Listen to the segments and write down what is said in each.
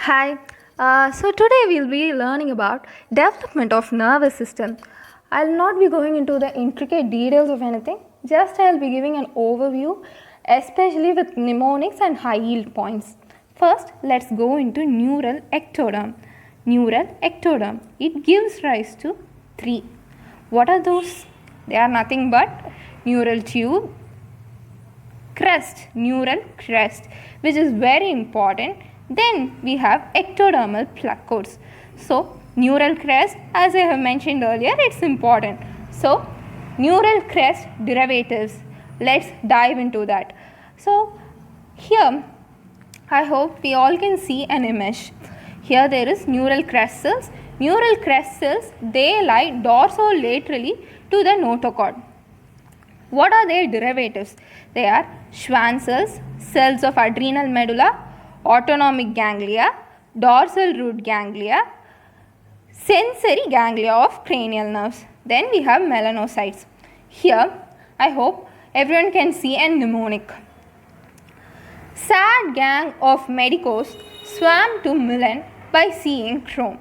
Hi. So today we'll be learning about development of nervous system. I'll not be going into the intricate details of anything. Just I'll be giving an overview, especially with mnemonics and high yield points. First, let's go into neural ectoderm. Neural ectoderm. It gives rise to three. What are those? They are nothing but neural tube, crest, neural crest, which is very important. Then we have ectodermal placodes. So neural crest, as I have mentioned earlier, it's important. So neural crest derivatives, let's dive into that. So here I hope we all can see an image. Here there is neural crest cells. Neural crest cells, they lie dorsolaterally to the notochord. What are their derivatives? They are Schwann cells, cells of adrenal medulla, autonomic ganglia, dorsal root ganglia, sensory ganglia of cranial nerves. Then we have melanocytes. Here, I hope everyone can see a mnemonic. Sad gang of medicos swam to Milan by seeing chrome.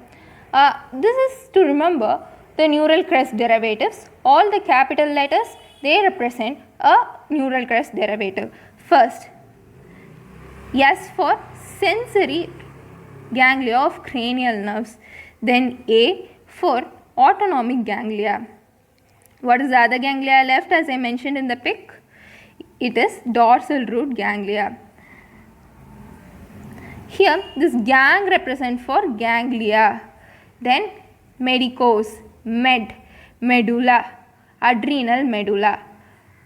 This is to remember the neural crest derivatives. All the capital letters, they represent a neural crest derivative. First, S for sensory ganglia of cranial nerves. Then A for autonomic ganglia. What is the other ganglia left as I mentioned in the pic? It is dorsal root ganglia. Here this gang represents for ganglia. Then medicos, med, medulla, adrenal medulla,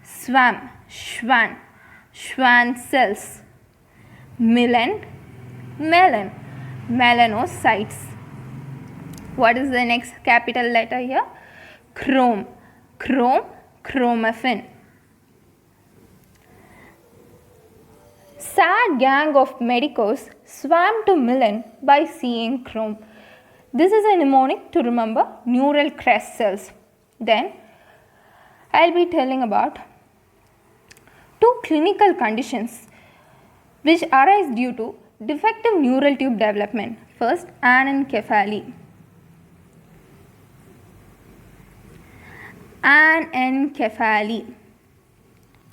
swam, Schwann, Schwann cells, Milan, melon, melanocytes. What is the next capital letter here? Chrome, chrome, chromaffin. Sad gang of medicos swam to Milan by seeing chrome. This is a mnemonic to remember neural crest cells. Then I'll be telling about two clinical conditions which arise due to defective neural tube development. First, anencephaly. Anencephaly.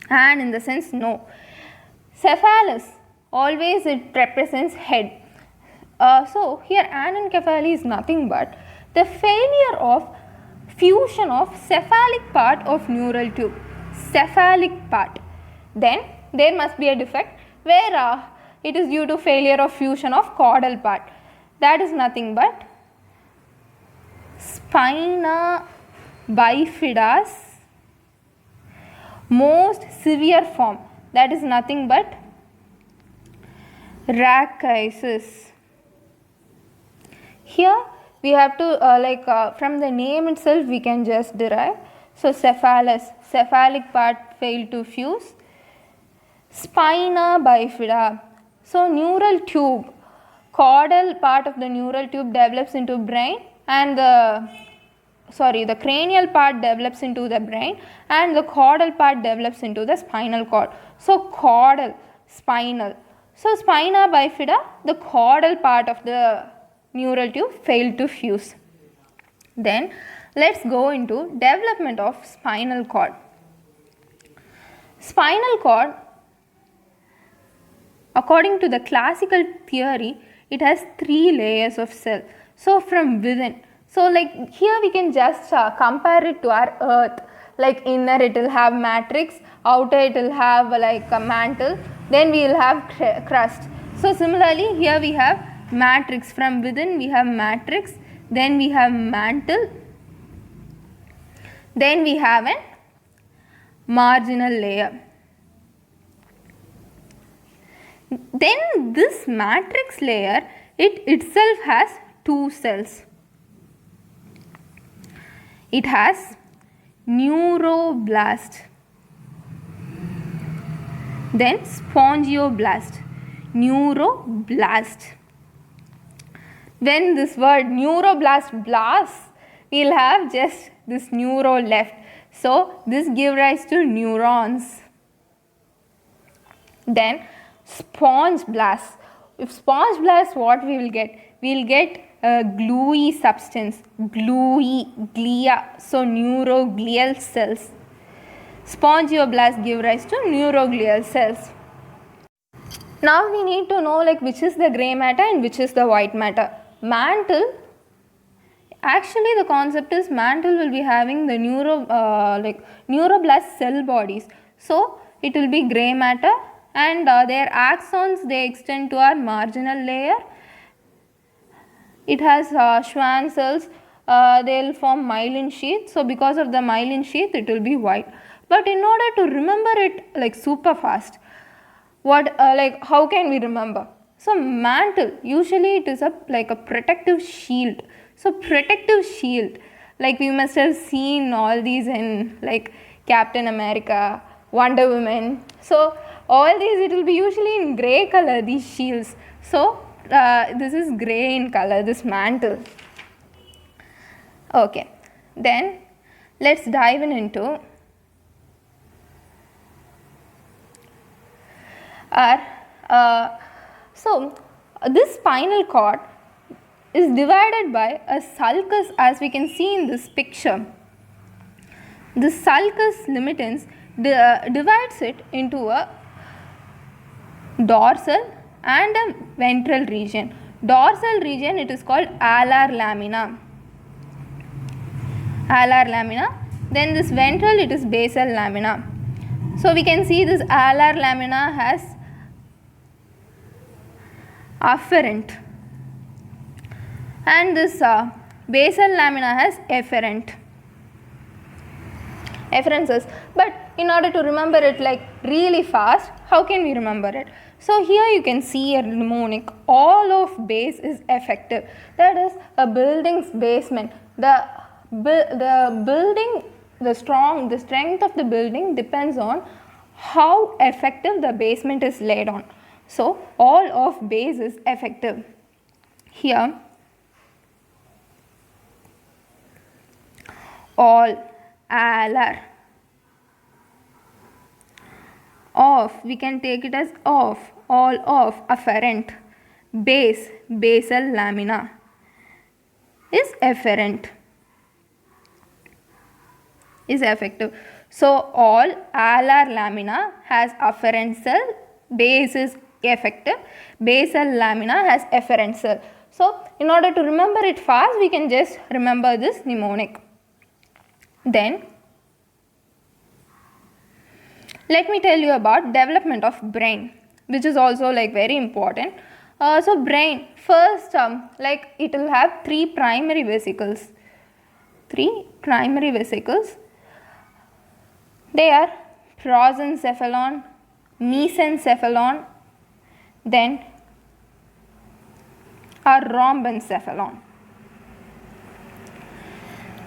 An in the sense no. Cephalus, always it represents head. So here anencephaly is nothing but the failure of fusion of cephalic part of neural tube. Cephalic part. Then there must be a defect where it is due to failure of fusion of caudal part. That is nothing but spina bifida's most severe form. That is nothing but rachiasis. Here we have to from the name itself we can just derive. So cephalus, cephalic part failed to fuse. Spina bifida. So neural tube, caudal part of the neural tube develops into brain and the cranial part develops into the brain and the caudal part develops into the spinal cord. So caudal, spinal. So spina bifida, the caudal part of the neural tube failed to fuse. Then let's go into development of spinal cord. Spinal cord, according to the classical theory, it has three layers of cell. So from within. So like here we can just compare it to our earth. Like inner it will have matrix, outer it will have like a mantle, then we will have crust. So similarly here we have matrix. From within we have matrix, then we have mantle, then we have an marginal layer. Then this matrix layer, it itself has two cells. It has neuroblast, then spongioblast, neuroblast. When this word neuroblast blasts, we will have just this neuro left. So this gives rise to neurons. Then sponge blast. if sponge blast, what we will get? We will get a gluey substance, gluey, glia, so neuroglial cells. Spongioblast give rise to neuroglial cells. Now we need to know like which is the grey matter and which is the white matter. Mantle, actually the concept is mantle will be having the neuroblast cell bodies. So it will be grey matter, and their axons, they extend to our marginal layer. It has Schwann cells, they will form myelin sheath. So because of the myelin sheath, it will be white. But in order to remember it like super fast, how can we remember? So mantle, usually it is like a protective shield. So protective shield, like we must have seen all these in like Captain America, Wonder Woman. So all these, it will be usually in grey color, these shields. So this is grey in color, this mantle. Okay, then let's dive into our this spinal cord is divided by a sulcus, as we can see in this picture. The sulcus limitans divides it into a dorsal and a ventral region. Dorsal region, it is called alar lamina. Alar lamina. Then this ventral, it is basal lamina. So we can see this alar lamina has afferent, and this basal lamina has efferent. Efferences. But in order to remember it like really fast, how can we remember it? So here you can see a mnemonic. All of base is effective. That is a building's basement. The building, the strength of the building depends on how effective the basement is laid on. So all of base is effective. Here all, alar, of, we can take it as of, all of, afferent, base, basal lamina is efferent, is effective. So all, alar lamina has afferent cell, base is effective, basal lamina has efferent cell. So in order to remember it fast, we can just remember this mnemonic. Then let me tell you about development of brain, which is also like very important. So brain, first like it will have three primary vesicles. They are prosencephalon, mesencephalon, then a rhombencephalon.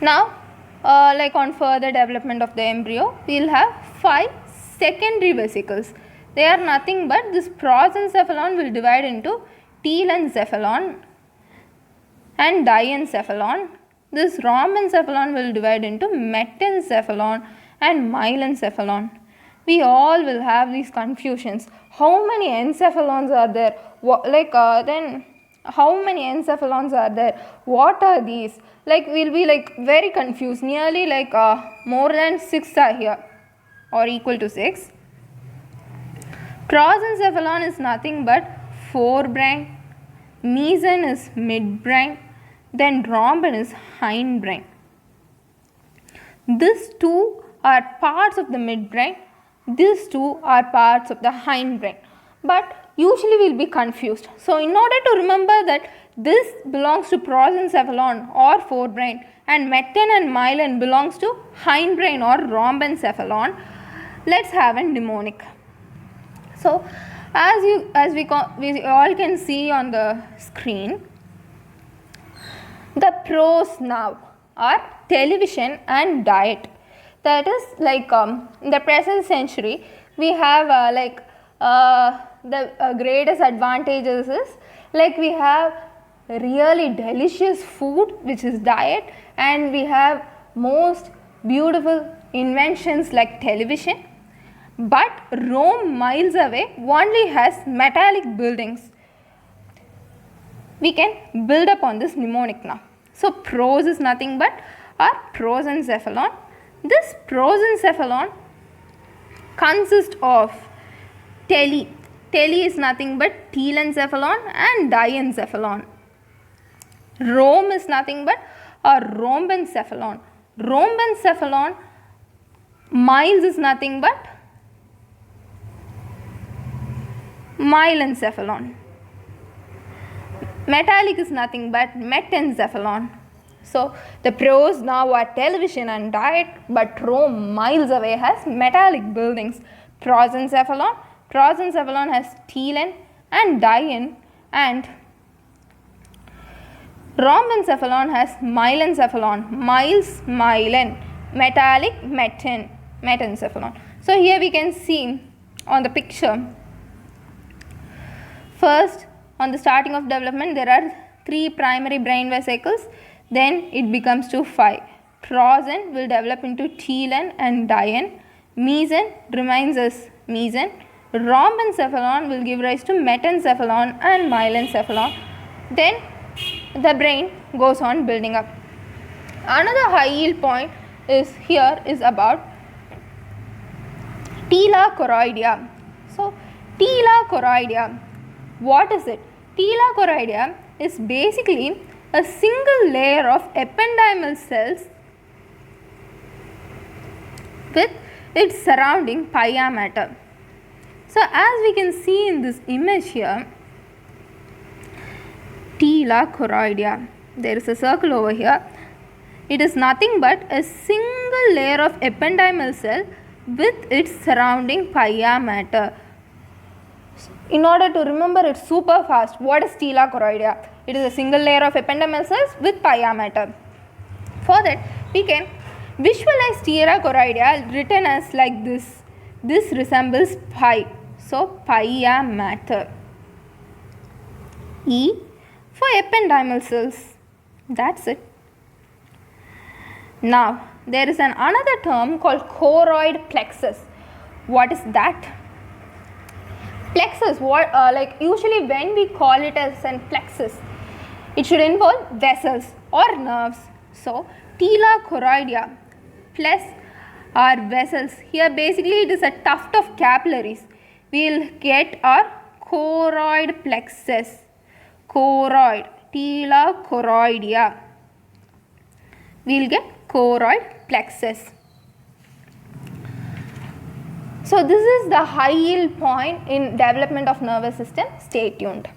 Now like on further development of the embryo, we will have 5 secondary vesicles. They are nothing but this prosencephalon will divide into telencephalon and diencephalon. This rhombencephalon will divide into metencephalon and myelencephalon. We all will have these confusions. How many encephalons are there? Then how many encephalons are there? What are these? Like we'll be like very confused. Nearly like more than 6 are here, or equal to 6. Prosencephalon is nothing but forebrain, meson is midbrain, then rhomben is hindbrain. These two are parts of the midbrain, these two are parts of the hindbrain. But usually we will be confused. So in order to remember that this belongs to prosencephalon or forebrain and meten and myelin belongs to hindbrain or rhombencephalon, let's have a mnemonic. So as we all can see on the screen, the pros now are television and diet. That is like in the present century we have the greatest advantages is like we have really delicious food, which is diet, and we have most beautiful inventions like television. But Rome, miles away, only has metallic buildings. we can build upon this mnemonic now. So pros is nothing but our prosencephalon. This prosencephalon consists of tele. Tele is nothing but telencephalon and diencephalon. Rhomb is nothing but a rhombencephalon. Rhombencephalon. Miles is nothing but myelencephalon. Metallic is nothing but metencephalon. So the pros now are television and diet, but Rome miles away has metallic buildings. Prosencephalon. Prosencephalon has telen and dien, and rhombencephalon has myelencephalon. Miles, myelen. Metallic, metencephalon. So here we can see on the picture, first on the starting of development there are 3 primary brain vesicles, then it becomes to 5. Prosen will develop into telen and dien. Meson remains as meson. Rhombencephalon will give rise to metencephalon and myelencephalon. Then the brain goes on building up. Another high yield point is about tela choroidea. So tela choroidea, what is it? Tela choroidea is basically a single layer of ependymal cells with its surrounding pia mater. So as we can see in this image here, tela choroidea, there is a circle over here. It is nothing but a single layer of ependymal cell with its surrounding pia mater. In order to remember it super fast, what is tela choroidea? It is a single layer of ependymal cells with pia mater. For that, we can visualize tela choroidea written as like this. This resembles pi. So pia mater. E for ependymal cells. That's it. Now there is another term called choroid plexus. What is that? Plexus, like usually when we call it as an plexus, it should involve vessels or nerves. So tela choroidea plus our vessels. Here basically it is a tuft of capillaries. We will get our choroid plexus. Choroid, tela choroidea. We will get choroid plexus. So this is the high yield point in development of nervous system. Stay tuned.